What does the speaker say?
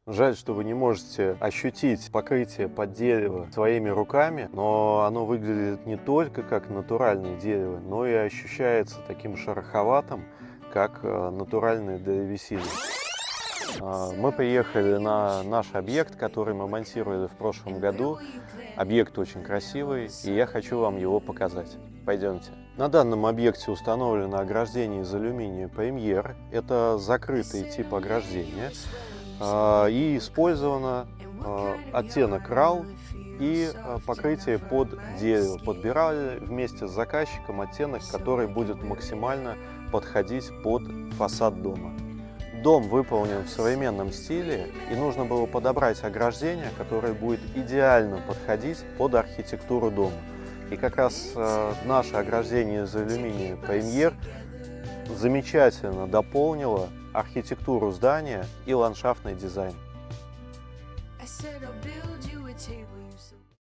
Жаль, что вы не можете ощутить покрытие под дерево своими руками, но оно выглядит не только как натуральное дерево, но и ощущается таким шероховатым, как натуральная древесина. Мы приехали на наш объект, который мы монтировали в прошлом году. Объект очень красивый, и я хочу вам его показать. Пойдемте. На данном объекте установлено ограждение из алюминия премьер. Это закрытый тип ограждения. И использовано оттенок рау и покрытие под дерево. Подбирали вместе с заказчиком оттенок, который будет максимально подходить под фасад дома. Дом выполнен в современном стиле, и нужно было подобрать ограждение, которое будет идеально подходить под архитектуру дома. И как раз наше ограждение из алюминия премьер замечательно дополнило архитектуру здания и ландшафтный дизайн.